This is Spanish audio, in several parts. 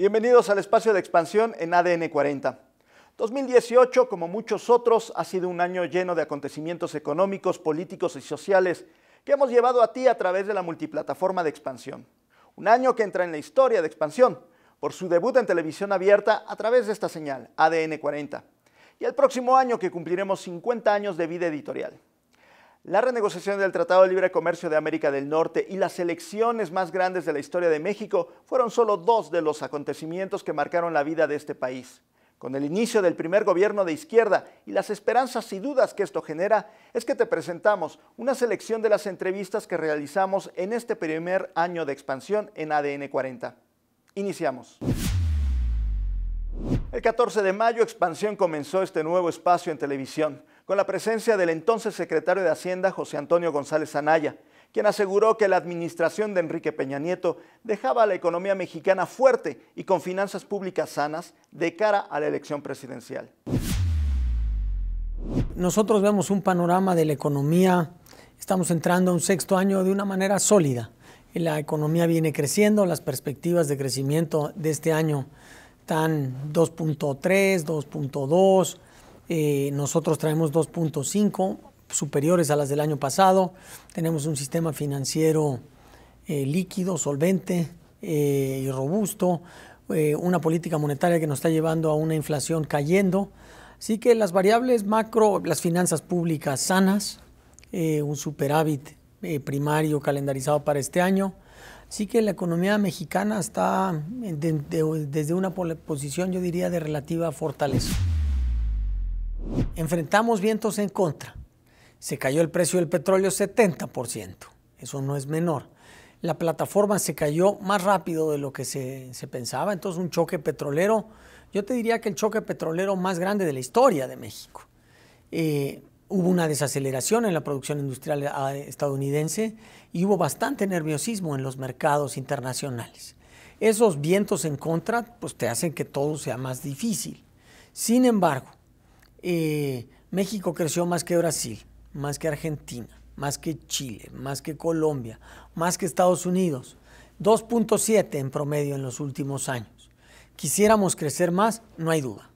Bienvenidos al espacio de expansión en ADN 40. 2018, como muchos otros, ha sido un año lleno de acontecimientos económicos, políticos y sociales que hemos llevado a ti a través de la multiplataforma de expansión. Un año que entra en la historia de expansión por su debut en televisión abierta a través de esta señal, ADN 40. Y el próximo año que cumpliremos 50 años de vida editorial. La renegociación del Tratado de Libre Comercio de América del Norte y las elecciones más grandes de la historia de México fueron solo dos de los acontecimientos que marcaron la vida de este país. Con el inicio del primer gobierno de izquierda y las esperanzas y dudas que esto genera, es que te presentamos una selección de las entrevistas que realizamos en este primer año de expansión en ADN 40. Iniciamos. El 14 de mayo, Expansión comenzó este nuevo espacio en televisión, con la presencia del entonces secretario de Hacienda, José Antonio González Anaya, quien aseguró que la administración de Enrique Peña Nieto dejaba a la economía mexicana fuerte y con finanzas públicas sanas de cara a la elección presidencial. Nosotros vemos un panorama de la economía, estamos entrando a un sexto año de una manera sólida. La economía viene creciendo, las perspectivas de crecimiento de este año están 2.3, 2.2, nosotros traemos 2.5, superiores a las del año pasado. Tenemos un sistema financiero líquido, solvente y robusto, una política monetaria que nos está llevando a una inflación cayendo. Así que las variables macro, las finanzas públicas sanas, un superávit primario calendarizado para este año. Así que la economía mexicana está desde una posición, yo diría, de relativa fortaleza. Enfrentamos vientos en contra. Se cayó el precio del petróleo 70%, eso no es menor. La plataforma se cayó más rápido de lo que se pensaba, entonces un choque petrolero, yo te diría que el choque petrolero más grande de la historia de México. Hubo una desaceleración en la producción industrial estadounidense y hubo bastante nerviosismo en los mercados internacionales. Esos vientos en contra pues, te hacen que todo sea más difícil. Sin embargo, México creció más que Brasil, más que Argentina, más que Chile, más que Colombia, más que Estados Unidos, 2.7 en promedio en los últimos años. Quisiéramos crecer más, no hay duda.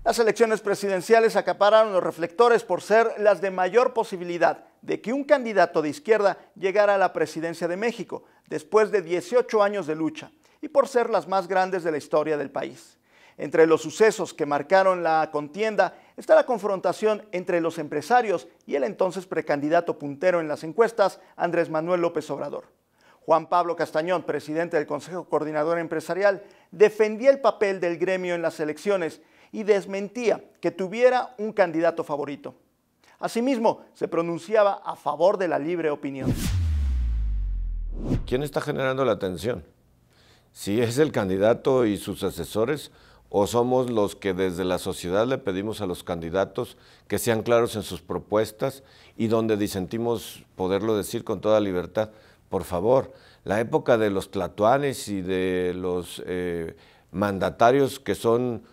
Las elecciones presidenciales acapararon los reflectores por ser las de mayor posibilidad de que un candidato de izquierda llegara a la presidencia de México después de 18 años de lucha y por ser las más grandes de la historia del país. Entre los sucesos que marcaron la contienda está la confrontación entre los empresarios y el entonces precandidato puntero en las encuestas, Andrés Manuel López Obrador. Juan Pablo Castañón, presidente del Consejo Coordinador Empresarial, defendía el papel del gremio en las elecciones y desmentía que tuviera un candidato favorito. Asimismo, se pronunciaba a favor de la libre opinión. ¿Quién está generando la tensión? ¿Si es el candidato y sus asesores o somos los que desde la sociedad le pedimos a los candidatos que sean claros en sus propuestas y donde disentimos poderlo decir con toda libertad? Por favor, la época de los tlatoanes y de los mandatarios que son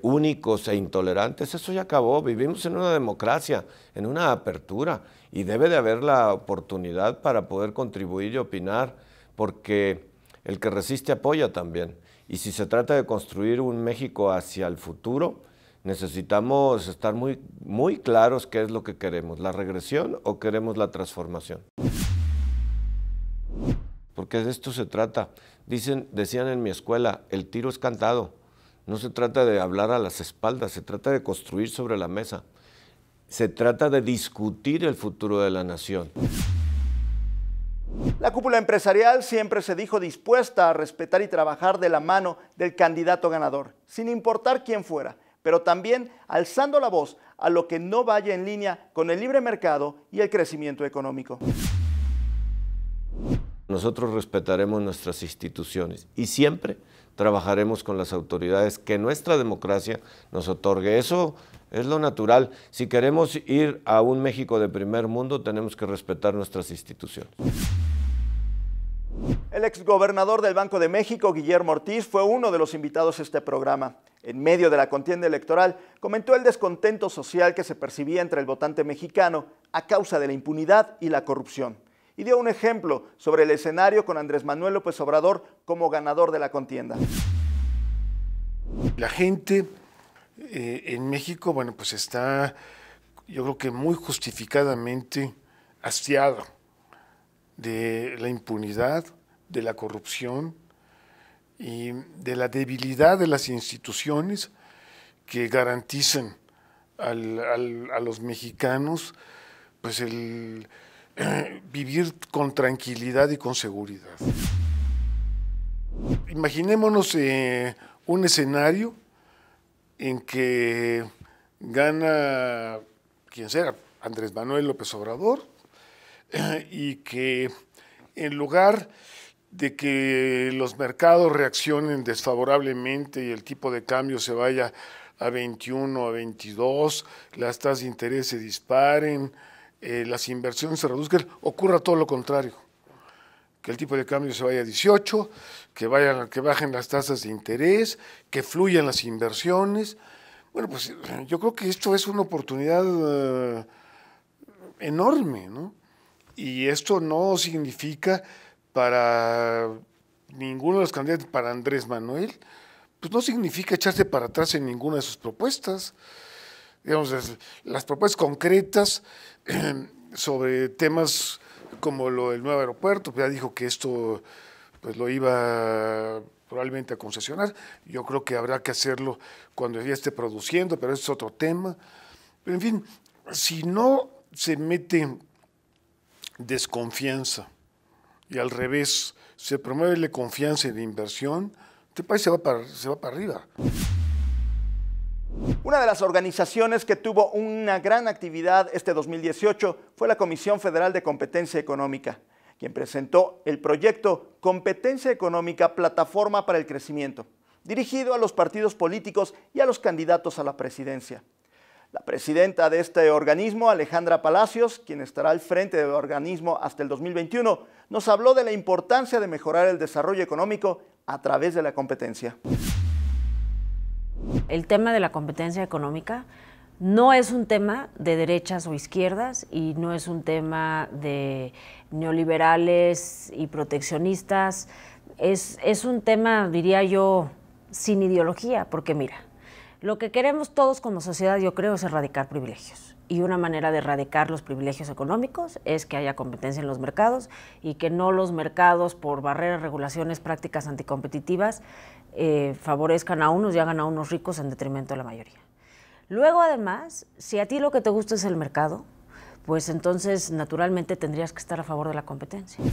únicos e intolerantes, eso ya acabó. Vivimos en una democracia, en una apertura y debe de haber la oportunidad para poder contribuir y opinar, porque el que resiste apoya también. Y si se trata de construir un México hacia el futuro, necesitamos estar muy claros qué es lo que queremos, la regresión o queremos la transformación. Porque de esto se trata. Decían en mi escuela, el tiro es cantado. No se trata de hablar a las espaldas, se trata de construir sobre la mesa. Se trata de discutir el futuro de la nación. La cúpula empresarial siempre se dijo dispuesta a respetar y trabajar de la mano del candidato ganador, sin importar quién fuera, pero también alzando la voz a lo que no vaya en línea con el libre mercado y el crecimiento económico. Nosotros respetaremos nuestras instituciones y siempre trabajaremos con las autoridades que nuestra democracia nos otorgue. Eso es lo natural. Si queremos ir a un México de primer mundo, tenemos que respetar nuestras instituciones. El exgobernador del Banco de México, Guillermo Ortiz, fue uno de los invitados a este programa. En medio de la contienda electoral, comentó el descontento social que se percibía entre el votante mexicano a causa de la impunidad y la corrupción. y dio un ejemplo sobre el escenario con Andrés Manuel López Obrador como ganador de la contienda. La gente en México, bueno, pues está, yo creo que muy justificadamente hastiada de la impunidad, de la corrupción y de la debilidad de las instituciones que garantizan a los mexicanos pues el vivir con tranquilidad y con seguridad. Imaginémonos un escenario en que gana quien sea, Andrés Manuel López Obrador, y que en lugar de que los mercados reaccionen desfavorablemente y el tipo de cambio se vaya a 21, a 22, las tasas de interés se disparen, las inversiones se reduzcan, ocurra todo lo contrario, que el tipo de cambio se vaya a 18, que bajen las tasas de interés, que fluyan las inversiones. Bueno, pues yo creo que esto es una oportunidad enorme, ¿no? Y esto no significa para ninguno de los candidatos, para Andrés Manuel, pues no significa echarse para atrás en ninguna de sus propuestas. Digamos, las propuestas concretas sobre temas como lo del nuevo aeropuerto, pues ya dijo que esto pues lo iba probablemente a concesionar. Yo creo que habrá que hacerlo cuando ya esté produciendo, pero ese es otro tema. Pero en fin, si no se mete desconfianza y al revés se promueve la confianza y la inversión, este país se va para arriba. Una de las organizaciones que tuvo una gran actividad este 2018 fue la Comisión Federal de Competencia Económica, quien presentó el proyecto Competencia Económica, Plataforma para el Crecimiento, dirigido a los partidos políticos y a los candidatos a la presidencia. La presidenta de este organismo, Alejandra Palacios, quien estará al frente del organismo hasta el 2021, nos habló de la importancia de mejorar el desarrollo económico a través de la competencia. El tema de la competencia económica no es un tema de derechas o izquierdas y no es un tema de neoliberales y proteccionistas. Es un tema, diría yo, sin ideología, porque mira, lo que queremos todos como sociedad, yo creo, es erradicar privilegios. Y una manera de erradicar los privilegios económicos es que haya competencia en los mercados y que no los mercados, por barreras, regulaciones, prácticas anticompetitivas, favorezcan a unos y hagan a unos ricos en detrimento de la mayoría. Luego, además, si a ti lo que te gusta es el mercado, pues entonces naturalmente tendrías que estar a favor de la competencia.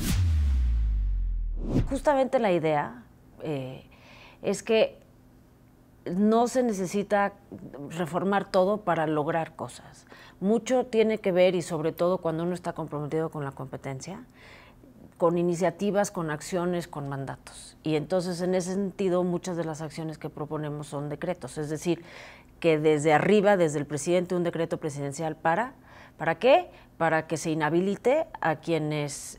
Justamente la idea es que no se necesita reformar todo para lograr cosas. Mucho tiene que ver, y sobre todo cuando uno está comprometido con la competencia, con iniciativas, con acciones, con mandatos. Y entonces, en ese sentido, muchas de las acciones que proponemos son decretos. Es decir, que desde arriba, desde el presidente, un decreto presidencial ¿para qué? Para que se inhabilite a quienes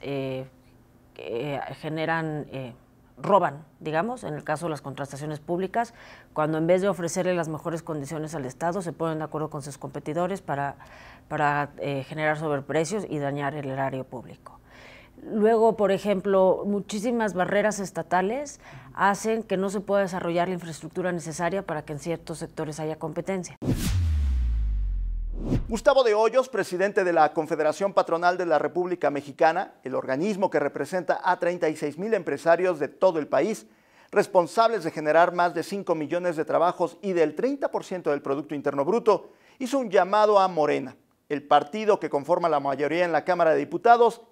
roban, digamos, en el caso de las contrataciones públicas, cuando en vez de ofrecerle las mejores condiciones al Estado, se ponen de acuerdo con sus competidores para generar sobreprecios y dañar el erario público. Luego, por ejemplo, muchísimas barreras estatales hacen que no se pueda desarrollar la infraestructura necesaria para que en ciertos sectores haya competencia. Gustavo de Hoyos, presidente de la Confederación Patronal de la República Mexicana, el organismo que representa a 36,000 empresarios de todo el país, responsables de generar más de 5 millones de trabajos y del 30% del Producto Interno Bruto, hizo un llamado a Morena, el partido que conforma la mayoría en la Cámara de Diputados,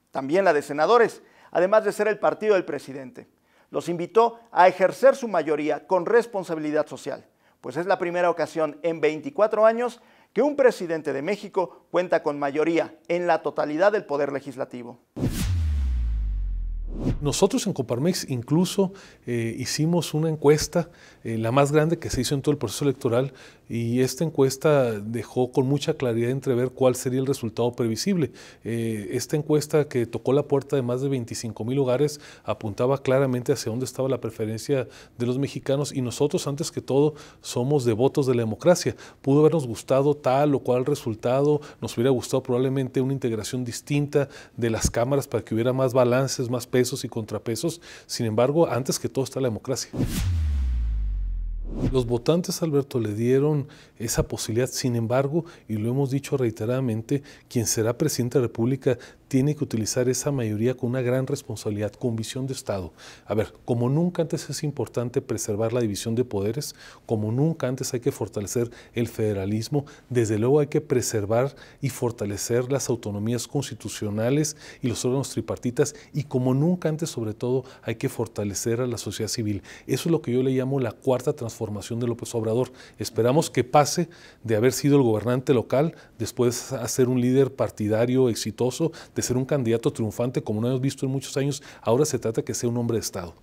también la de senadores, además de ser el partido del presidente. Los invitó a ejercer su mayoría con responsabilidad social, pues es la primera ocasión en 24 años que un presidente de México cuenta con mayoría en la totalidad del poder legislativo. Nosotros en Coparmex incluso hicimos una encuesta, la más grande que se hizo en todo el proceso electoral, y esta encuesta dejó con mucha claridad entrever cuál sería el resultado previsible. Esta encuesta, que tocó la puerta de más de 25,000 hogares, apuntaba claramente hacia dónde estaba la preferencia de los mexicanos, y nosotros, antes que todo, somos devotos de la democracia. Pudo habernos gustado tal o cual resultado, nos hubiera gustado probablemente una integración distinta de las cámaras para que hubiera más balances, más pesos y contrapesos. Sin embargo, antes que todo está la democracia. Los votantes, Alberto, le dieron esa posibilidad. Sin embargo, y lo hemos dicho reiteradamente, quien será presidente de la República tiene que utilizar esa mayoría con una gran responsabilidad, con visión de Estado. A ver, como nunca antes es importante preservar la división de poderes, como nunca antes hay que fortalecer el federalismo, desde luego hay que preservar y fortalecer las autonomías constitucionales y los órganos tripartitas, y como nunca antes, sobre todo, hay que fortalecer a la sociedad civil. Eso es lo que yo le llamo la cuarta transformación de López Obrador. Esperamos que pase de haber sido el gobernante local, después a ser un líder partidario exitoso, de ser un candidato triunfante como no hemos visto en muchos años. Ahora se trata de que sea un hombre de Estado.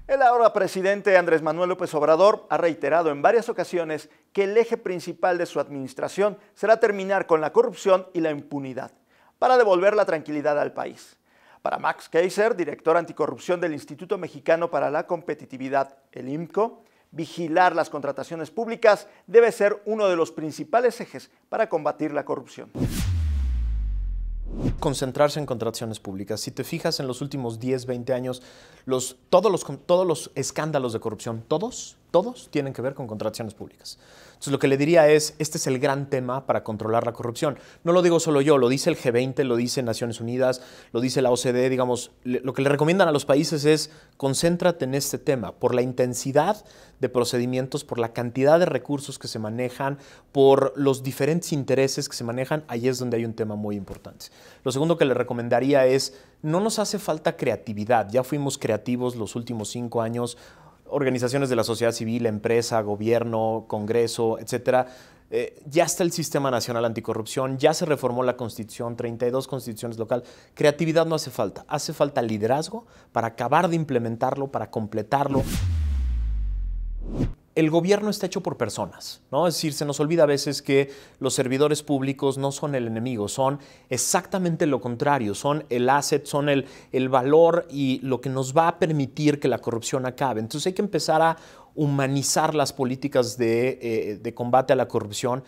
El ahora presidente Andrés Manuel López Obrador ha reiterado en varias ocasiones que el eje principal de su administración será terminar con la corrupción y la impunidad para devolver la tranquilidad al país. Para Max Keiser, director anticorrupción del Instituto Mexicano para la Competitividad, el IMCO, vigilar las contrataciones públicas debe ser uno de los principales ejes para combatir la corrupción. Concentrarse en contrataciones públicas. Si te fijas en los últimos 10, 20 años, todos los escándalos de corrupción, todos tienen que ver con contrataciones públicas. Entonces, lo que le diría es, este es el gran tema para controlar la corrupción. No lo digo solo yo, lo dice el G20, lo dice Naciones Unidas, lo dice la OCDE, digamos, lo que le recomiendan a los países es, concéntrate en este tema, por la intensidad de procedimientos, por la cantidad de recursos que se manejan, por los diferentes intereses que se manejan, ahí es donde hay un tema muy importante. Lo segundo que le recomendaría es, no nos hace falta creatividad, ya fuimos creativos los últimos 5 años, organizaciones de la sociedad civil, empresa, gobierno, Congreso, etcétera. Ya está el Sistema Nacional Anticorrupción, ya se reformó la Constitución, 32 constituciones locales. Creatividad no hace falta liderazgo para acabar de implementarlo, para completarlo. El gobierno está hecho por personas, ¿no? Es decir, se nos olvida a veces que los servidores públicos no son el enemigo, son exactamente lo contrario, son el asset, son el valor y lo que nos va a permitir que la corrupción acabe. Entonces hay que empezar a humanizar las políticas de combate a la corrupción.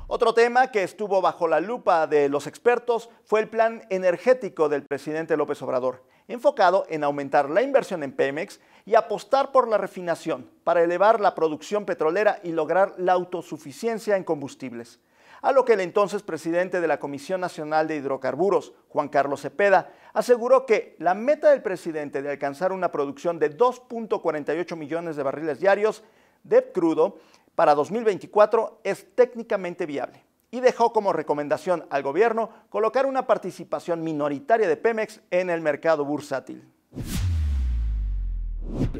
Otro tema que estuvo bajo la lupa de los expertos fue el plan energético del presidente López Obrador, enfocado en aumentar la inversión en Pemex y apostar por la refinación para elevar la producción petrolera y lograr la autosuficiencia en combustibles. A lo que el entonces presidente de la Comisión Nacional de Hidrocarburos, Juan Carlos Cepeda, aseguró que la meta del presidente de alcanzar una producción de 2.48 millones de barriles diarios de crudo para 2024 es técnicamente viable y dejó como recomendación al gobierno colocar una participación minoritaria de Pemex en el mercado bursátil.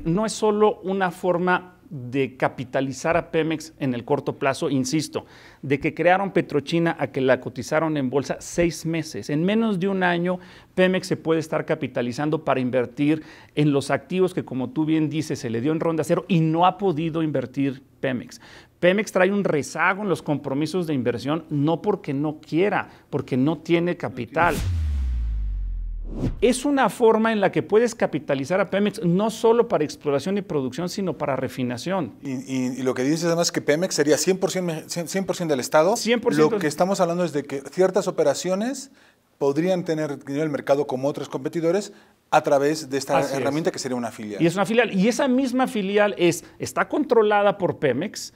No es solo una forma de capitalizar a Pemex en el corto plazo, insisto, de que crearon Petrochina a que la cotizaron en bolsa 6 meses. En menos de un año, Pemex se puede estar capitalizando para invertir en los activos que, como tú bien dices, se le dio en ronda cero y no ha podido invertir Pemex. Pemex trae un rezago en los compromisos de inversión, no porque no quiera, porque no tiene capital. Es una forma en la que puedes capitalizar a Pemex no solo para exploración y producción, sino para refinación. Y lo que dices además es que Pemex sería 100% del Estado. 100%. Lo que estamos hablando es de que ciertas operaciones podrían tener el mercado como otros competidores a través de esta herramienta que sería una filial. Y es una filial. Y esa misma filial está controlada por Pemex.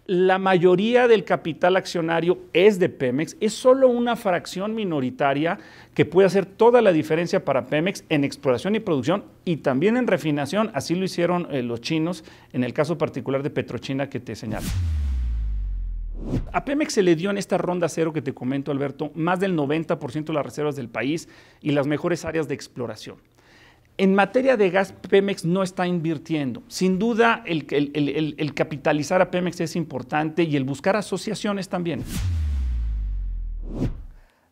La mayoría del capital accionario es de Pemex, es solo una fracción minoritaria que puede hacer toda la diferencia para Pemex en exploración y producción y también en refinación, así lo hicieron los chinos en el caso particular de Petrochina que te señalo. A Pemex se le dio en esta ronda cero que te comento, Alberto, más del 90% de las reservas del país y las mejores áreas de exploración. En materia de gas, Pemex no está invirtiendo. Sin duda, el capitalizar a Pemex es importante y el buscar asociaciones también.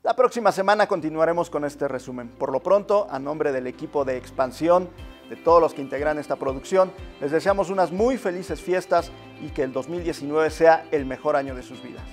La próxima semana continuaremos con este resumen. Por lo pronto, a nombre del equipo de Expansión, de todos los que integran esta producción, les deseamos unas muy felices fiestas y que el 2019 sea el mejor año de sus vidas.